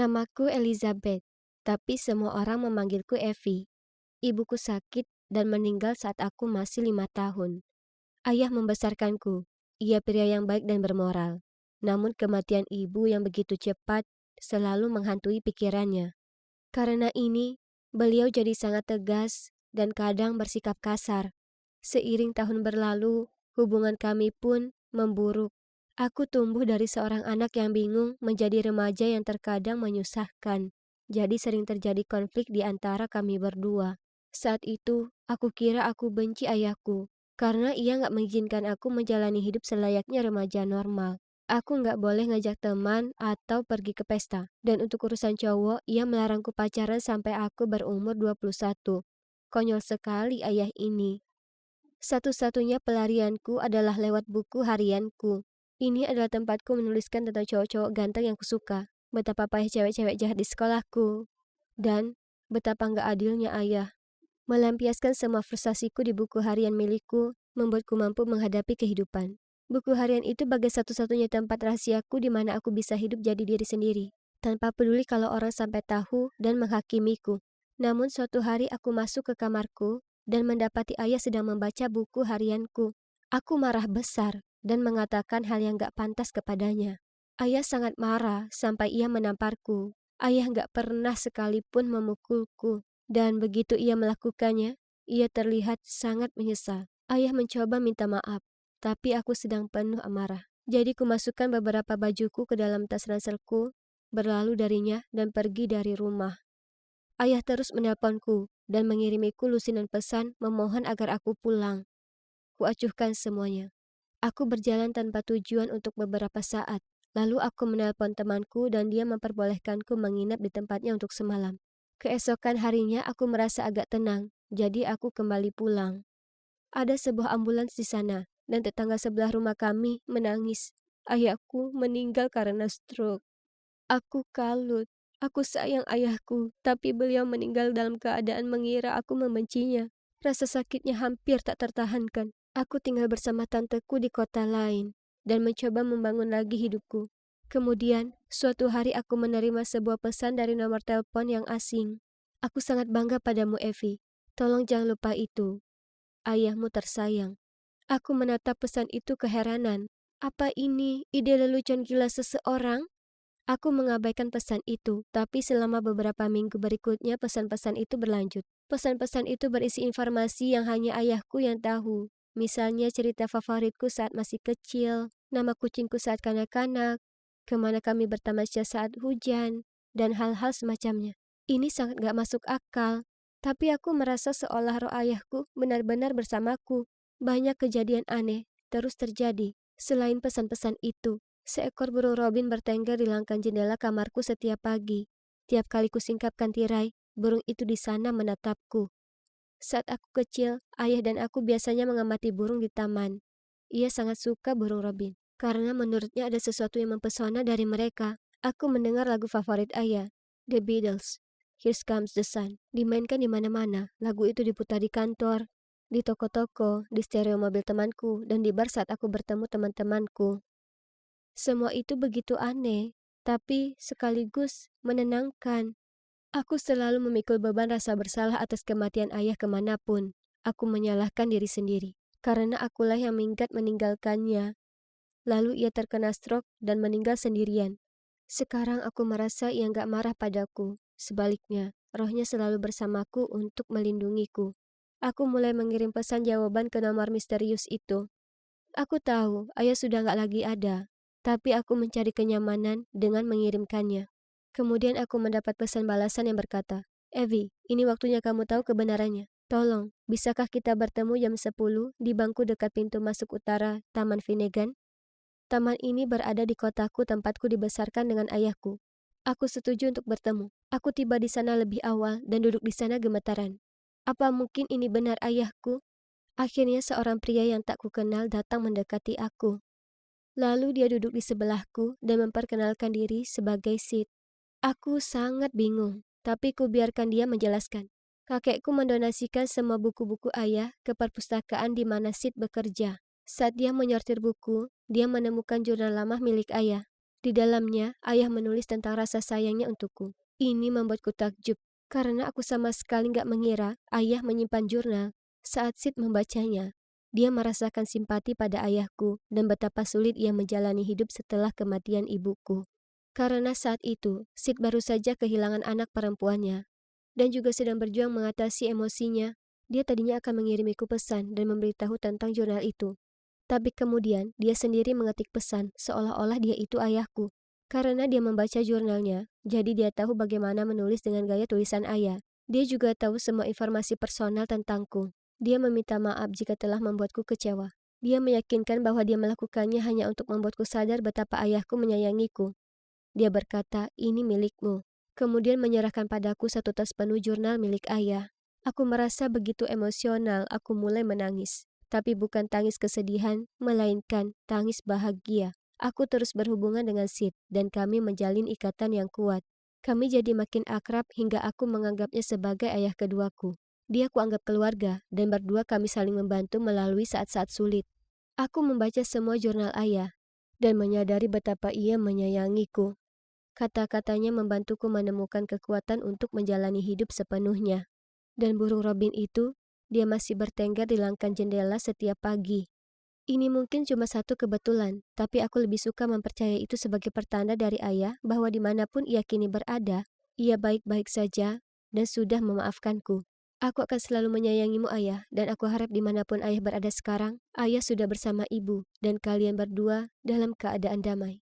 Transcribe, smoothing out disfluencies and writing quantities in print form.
Namaku Elizabeth, tapi semua orang memanggilku Evie. Ibuku sakit dan meninggal saat aku masih 5 tahun. Ayah membesarkanku. Ia pria yang baik dan bermoral. Namun kematian ibu yang begitu cepat selalu menghantui pikirannya. Karena ini, beliau jadi sangat tegas dan kadang bersikap kasar. Seiring tahun berlalu, hubungan kami pun memburuk. Aku tumbuh dari seorang anak yang bingung menjadi remaja yang terkadang menyusahkan. Jadi sering terjadi konflik di antara kami berdua. Saat itu, aku kira aku benci ayahku karena ia nggak mengizinkan aku menjalani hidup selayaknya remaja normal. Aku nggak boleh ngajak teman atau pergi ke pesta. Dan untuk urusan cowok, ia melarangku pacaran sampai aku berumur 21. Konyol sekali ayah ini. Satu-satunya pelarianku adalah lewat buku harianku. Ini adalah tempatku menuliskan tentang cowok-cowok ganteng yang kusuka, betapa payah cewek-cewek jahat di sekolahku, dan betapa nggak adilnya ayah. Melampiaskan semua frustasiku di buku harian milikku, membuatku mampu menghadapi kehidupan. Buku harian itu bagai satu-satunya tempat rahasiaku di mana aku bisa hidup jadi diri sendiri, tanpa peduli kalau orang sampai tahu dan menghakimiku. Namun suatu hari aku masuk ke kamarku dan mendapati ayah sedang membaca buku harianku. Aku marah besar dan mengatakan hal yang gak pantas kepadanya. Ayah sangat marah sampai ia menamparku. Ayah gak pernah sekalipun memukulku. Dan begitu ia melakukannya, ia terlihat sangat menyesal. Ayah mencoba minta maaf, tapi aku sedang penuh amarah. Jadi kumasukkan beberapa bajuku ke dalam tas ranselku, berlalu darinya dan pergi dari rumah. Ayah terus menelponku dan mengirimiku lusinan pesan memohon agar aku pulang. Kuacuhkan semuanya. Aku berjalan tanpa tujuan untuk beberapa saat. Lalu aku menelpon temanku dan dia memperbolehkanku menginap di tempatnya untuk semalam. Keesokan harinya aku merasa agak tenang, jadi aku kembali pulang. Ada sebuah ambulans di sana dan tetangga sebelah rumah kami menangis. Ayahku meninggal karena stroke. Aku kalut. Aku sayang ayahku, tapi beliau meninggal dalam keadaan mengira aku membencinya. Rasa sakitnya hampir tak tertahankan. Aku tinggal bersama tanteku di kota lain dan mencoba membangun lagi hidupku. Kemudian, suatu hari aku menerima sebuah pesan dari nomor telepon yang asing. Aku sangat bangga padamu, Evie. Tolong jangan lupa itu. Ayahmu tersayang. Aku menatap pesan itu keheranan. Apa ini ide lelucon gila seseorang? Aku mengabaikan pesan itu, tapi selama beberapa minggu berikutnya pesan-pesan itu berlanjut. Pesan-pesan itu berisi informasi yang hanya ayahku yang tahu. Misalnya cerita favoritku saat masih kecil, nama kucingku saat kanak-kanak, kemana kami bertamasya saat hujan, dan hal-hal semacamnya. Ini sangat gak masuk akal, tapi aku merasa seolah roh ayahku benar-benar bersamaku. Banyak kejadian aneh terus terjadi. Selain pesan-pesan itu, seekor burung robin bertengger di langkah jendela kamarku setiap pagi. Tiap kali kusingkapkan tirai, burung itu di sana menatapku. Saat aku kecil, ayah dan aku biasanya mengamati burung di taman. Ia sangat suka burung robin, karena menurutnya ada sesuatu yang mempesona dari mereka. Aku mendengar lagu favorit ayah, The Beatles, Here Comes the Sun, dimainkan di mana-mana. Lagu itu diputar di kantor, di toko-toko, di stereo mobil temanku, dan di bar saat aku bertemu teman-temanku. Semua itu begitu aneh, tapi sekaligus menenangkan. Aku selalu memikul beban rasa bersalah atas kematian ayah kemanapun. Aku menyalahkan diri sendiri, karena akulah yang minggat meninggalkannya. Lalu ia terkena stroke dan meninggal sendirian. Sekarang aku merasa ia gak marah padaku. Sebaliknya, rohnya selalu bersamaku untuk melindungiku. Aku mulai mengirim pesan jawaban ke nomor misterius itu. Aku tahu ayah sudah gak lagi ada, tapi aku mencari kenyamanan dengan mengirimkannya. Kemudian aku mendapat pesan balasan yang berkata, Evie, ini waktunya kamu tahu kebenarannya. Tolong, bisakah kita bertemu jam 10 di bangku dekat pintu masuk utara Taman Finnegan? Taman ini berada di kotaku tempatku dibesarkan dengan ayahku. Aku setuju untuk bertemu. Aku tiba di sana lebih awal dan duduk di sana gemetaran. Apa mungkin ini benar ayahku? Akhirnya seorang pria yang tak kukenal datang mendekati aku. Lalu dia duduk di sebelahku dan memperkenalkan diri sebagai Sid. Aku sangat bingung, tapi kubiarkan dia menjelaskan. Kakekku mendonasikan semua buku-buku ayah ke perpustakaan di mana Sid bekerja. Saat dia menyortir buku, dia menemukan jurnal lama milik ayah. Di dalamnya, ayah menulis tentang rasa sayangnya untukku. Ini membuatku takjub, karena aku sama sekali nggak mengira ayah menyimpan jurnal. Saat Sid membacanya, dia merasakan simpati pada ayahku dan betapa sulit ia menjalani hidup setelah kematian ibuku. Karena saat itu, Sid baru saja kehilangan anak perempuannya dan juga sedang berjuang mengatasi emosinya. Dia tadinya akan mengirimiku pesan dan memberitahu tentang jurnal itu. Tapi kemudian dia sendiri mengetik pesan seolah-olah dia itu ayahku. Karena dia membaca jurnalnya, jadi dia tahu bagaimana menulis dengan gaya tulisan ayah. Dia juga tahu semua informasi personal tentangku. Dia meminta maaf jika telah membuatku kecewa. Dia meyakinkan bahwa dia melakukannya hanya untuk membuatku sadar betapa ayahku menyayangiku. Dia berkata, ini milikmu. Kemudian menyerahkan padaku satu tas penuh jurnal milik ayah. Aku merasa begitu emosional, aku mulai menangis. Tapi bukan tangis kesedihan, melainkan tangis bahagia. Aku terus berhubungan dengan Sid, dan kami menjalin ikatan yang kuat. Kami jadi makin akrab hingga aku menganggapnya sebagai ayah keduaku. Dia kuanggap keluarga, dan berdua kami saling membantu melalui saat-saat sulit. Aku membaca semua jurnal ayah, dan menyadari betapa ia menyayangiku. Kata-katanya membantuku menemukan kekuatan untuk menjalani hidup sepenuhnya. Dan burung robin itu, dia masih bertengger di langkah jendela setiap pagi. Ini mungkin cuma satu kebetulan, tapi aku lebih suka mempercayai itu sebagai pertanda dari ayah bahwa dimanapun ia kini berada, ia baik-baik saja dan sudah memaafkanku. Aku akan selalu menyayangimu ayah, dan aku harap dimanapun ayah berada sekarang, ayah sudah bersama ibu, dan kalian berdua dalam keadaan damai.